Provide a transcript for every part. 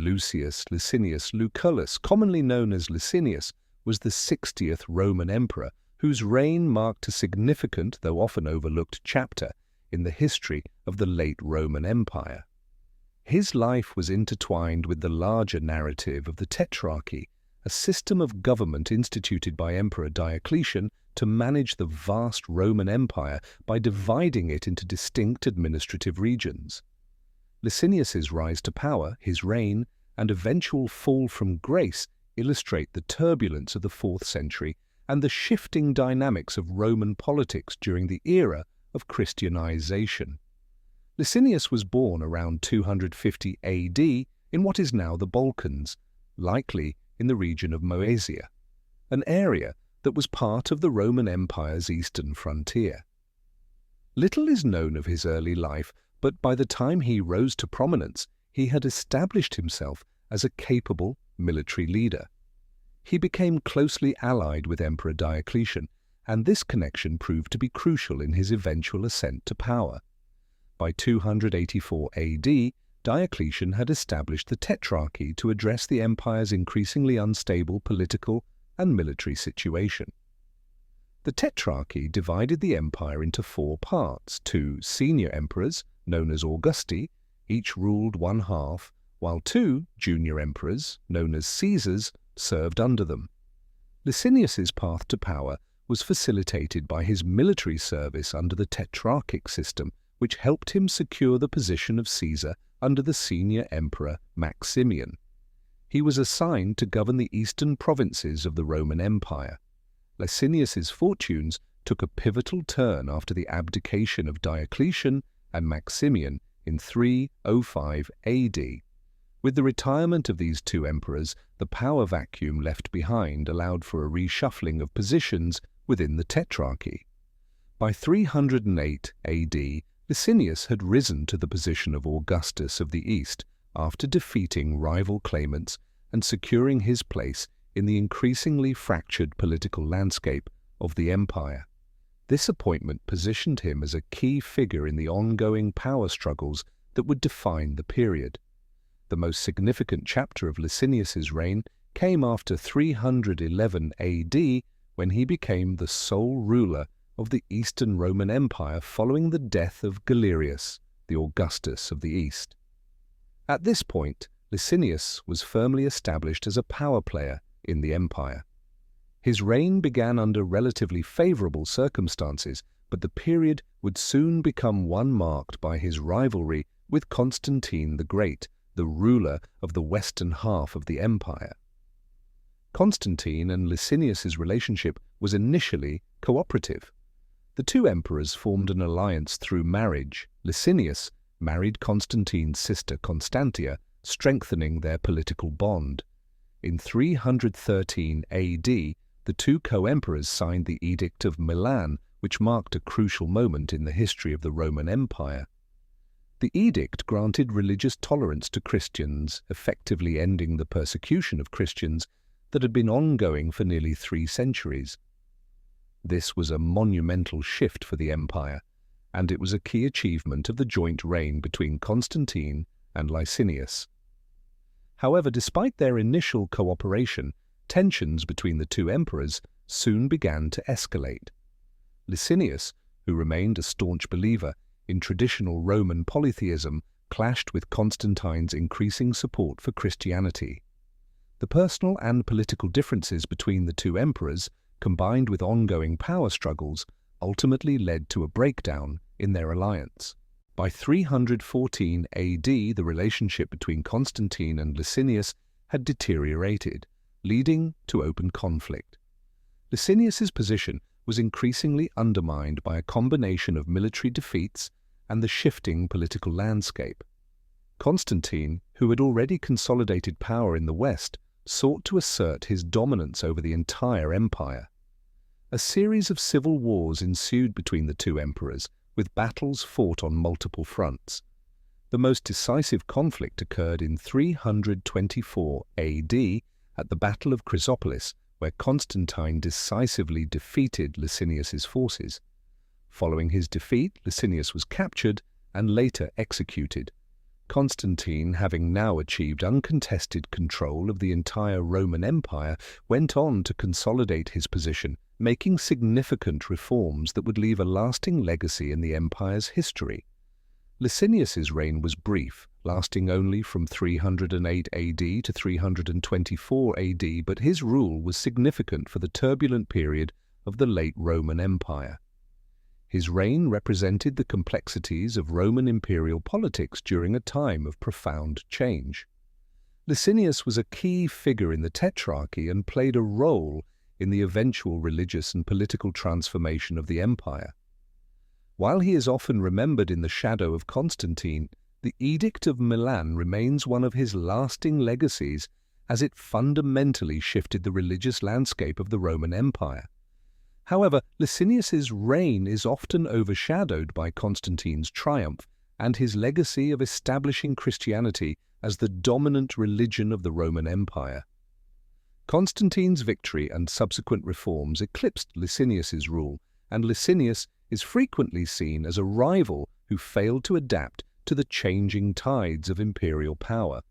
Lucius Licinius Lucullus, commonly known as Licinius, was the 60th Roman emperor whose reign marked a significant, though often overlooked, chapter in the history of the late Roman Empire. His life was intertwined with the larger narrative of the Tetrarchy, a system of government instituted by Emperor Diocletian to manage the vast Roman Empire by dividing it into distinct administrative regions. Licinius's rise to power, his reign, and eventual fall from grace illustrate the turbulence of the 4th century and the shifting dynamics of Roman politics during the era of Christianization. Licinius was born around 250 AD in what is now the Balkans, likely in the region of Moesia, an area that was part of the Roman Empire's eastern frontier. Little is known of his early life, but by the time he rose to prominence, he had established himself as a capable military leader. He became closely allied with Emperor Diocletian, and this connection proved to be crucial in his eventual ascent to power. By 284 AD, Diocletian had established the Tetrarchy to address the empire's increasingly unstable political and military situation. The Tetrarchy divided the empire into 4 parts: 2 senior emperors, known as Augusti, each ruled one half, while 2 junior emperors, known as Caesars, served under them. Licinius's path to power was facilitated by his military service under the Tetrarchic system, which helped him secure the position of Caesar under the senior emperor Maximian. He was assigned to govern the eastern provinces of the Roman Empire. Licinius's fortunes took a pivotal turn after the abdication of Diocletian and Maximian in 305 AD. With the retirement of these 2 emperors, the power vacuum left behind allowed for a reshuffling of positions within the Tetrarchy. By 308 AD, Licinius had risen to the position of Augustus of the East after defeating rival claimants and securing his place in the increasingly fractured political landscape of the empire. This appointment positioned him as a key figure in the ongoing power struggles that would define the period. The most significant chapter of Licinius's reign came after 311 AD, when he became the sole ruler of the Eastern Roman Empire following the death of Galerius, the Augustus of the East. At this point, Licinius was firmly established as a power player in the empire. His reign began under relatively favorable circumstances, but the period would soon become one marked by his rivalry with Constantine the Great, the ruler of the western half of the empire. Constantine and Licinius's relationship was initially cooperative. The 2 emperors formed an alliance through marriage. Licinius married Constantine's sister Constantia, strengthening their political bond. In 313 AD, the 2 co-emperors signed the Edict of Milan, which marked a crucial moment in the history of the Roman Empire. The edict granted religious tolerance to Christians, effectively ending the persecution of Christians that had been ongoing for nearly 3 centuries. This was a monumental shift for the empire, and it was a key achievement of the joint reign between Constantine and Licinius. However, despite their initial cooperation, tensions between the 2 emperors soon began to escalate. Licinius, who remained a staunch believer in traditional Roman polytheism, clashed with Constantine's increasing support for Christianity. The personal and political differences between the 2 emperors, combined with ongoing power struggles, ultimately led to a breakdown in their alliance. By 314 AD, the relationship between Constantine and Licinius had deteriorated, leading to open conflict. Licinius's position was increasingly undermined by a combination of military defeats and the shifting political landscape. Constantine, who had already consolidated power in the West, sought to assert his dominance over the entire empire. A series of civil wars ensued between the 2 emperors, with battles fought on multiple fronts. The most decisive conflict occurred in 324 AD at the Battle of Chrysopolis, where Constantine decisively defeated Licinius's forces. Following his defeat, Licinius was captured and later executed. Constantine, having now achieved uncontested control of the entire Roman Empire, went on to consolidate his position, making significant reforms that would leave a lasting legacy in the empire's history. Licinius's reign was brief, lasting only from 308 AD to 324 AD, but his rule was significant for the turbulent period of the late Roman Empire. His reign represented the complexities of Roman imperial politics during a time of profound change. Licinius was a key figure in the Tetrarchy and played a role in the eventual religious and political transformation of the empire. While he is often remembered in the shadow of Constantine, the Edict of Milan remains one of his lasting legacies as it fundamentally shifted the religious landscape of the Roman Empire. However, Licinius's reign is often overshadowed by Constantine's triumph and his legacy of establishing Christianity as the dominant religion of the Roman Empire. Constantine's victory and subsequent reforms eclipsed Licinius's rule, and Licinius is frequently seen as a rival who failed to adapt to the changing tides of imperial power.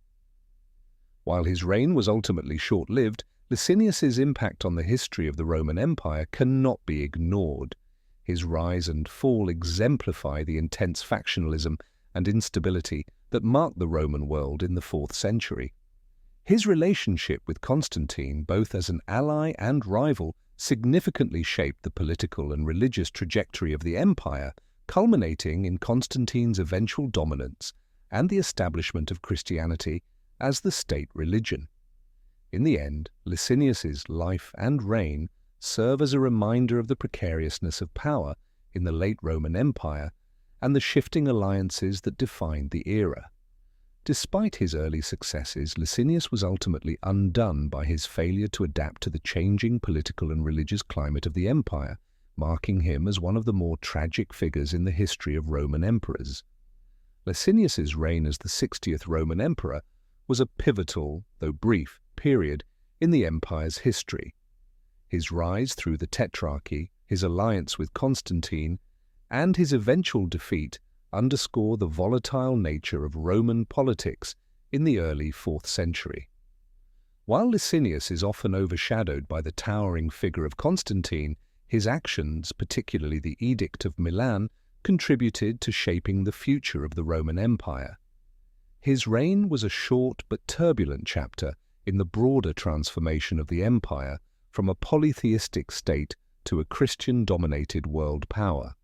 While his reign was ultimately short-lived, Licinius's impact on the history of the Roman Empire cannot be ignored. His rise and fall exemplify the intense factionalism and instability that marked the Roman world in the 4th century. His relationship with Constantine, both as an ally and rival, significantly shaped the political and religious trajectory of the empire, culminating in Constantine's eventual dominance and the establishment of Christianity as the state religion. In the end, Licinius's life and reign serve as a reminder of the precariousness of power in the late Roman Empire and the shifting alliances that defined the era. Despite his early successes, Licinius was ultimately undone by his failure to adapt to the changing political and religious climate of the empire, marking him as one of the more tragic figures in the history of Roman emperors. Licinius's reign as the 60th Roman emperor was a pivotal, though brief, period in the empire's history. His rise through the Tetrarchy, his alliance with Constantine, and his eventual defeat underscore the volatile nature of Roman politics in the early 4th century. While Licinius is often overshadowed by the towering figure of Constantine, his actions, particularly the Edict of Milan, contributed to shaping the future of the Roman Empire. His reign was a short but turbulent chapter in the broader transformation of the empire from a polytheistic state to a Christian-dominated world power.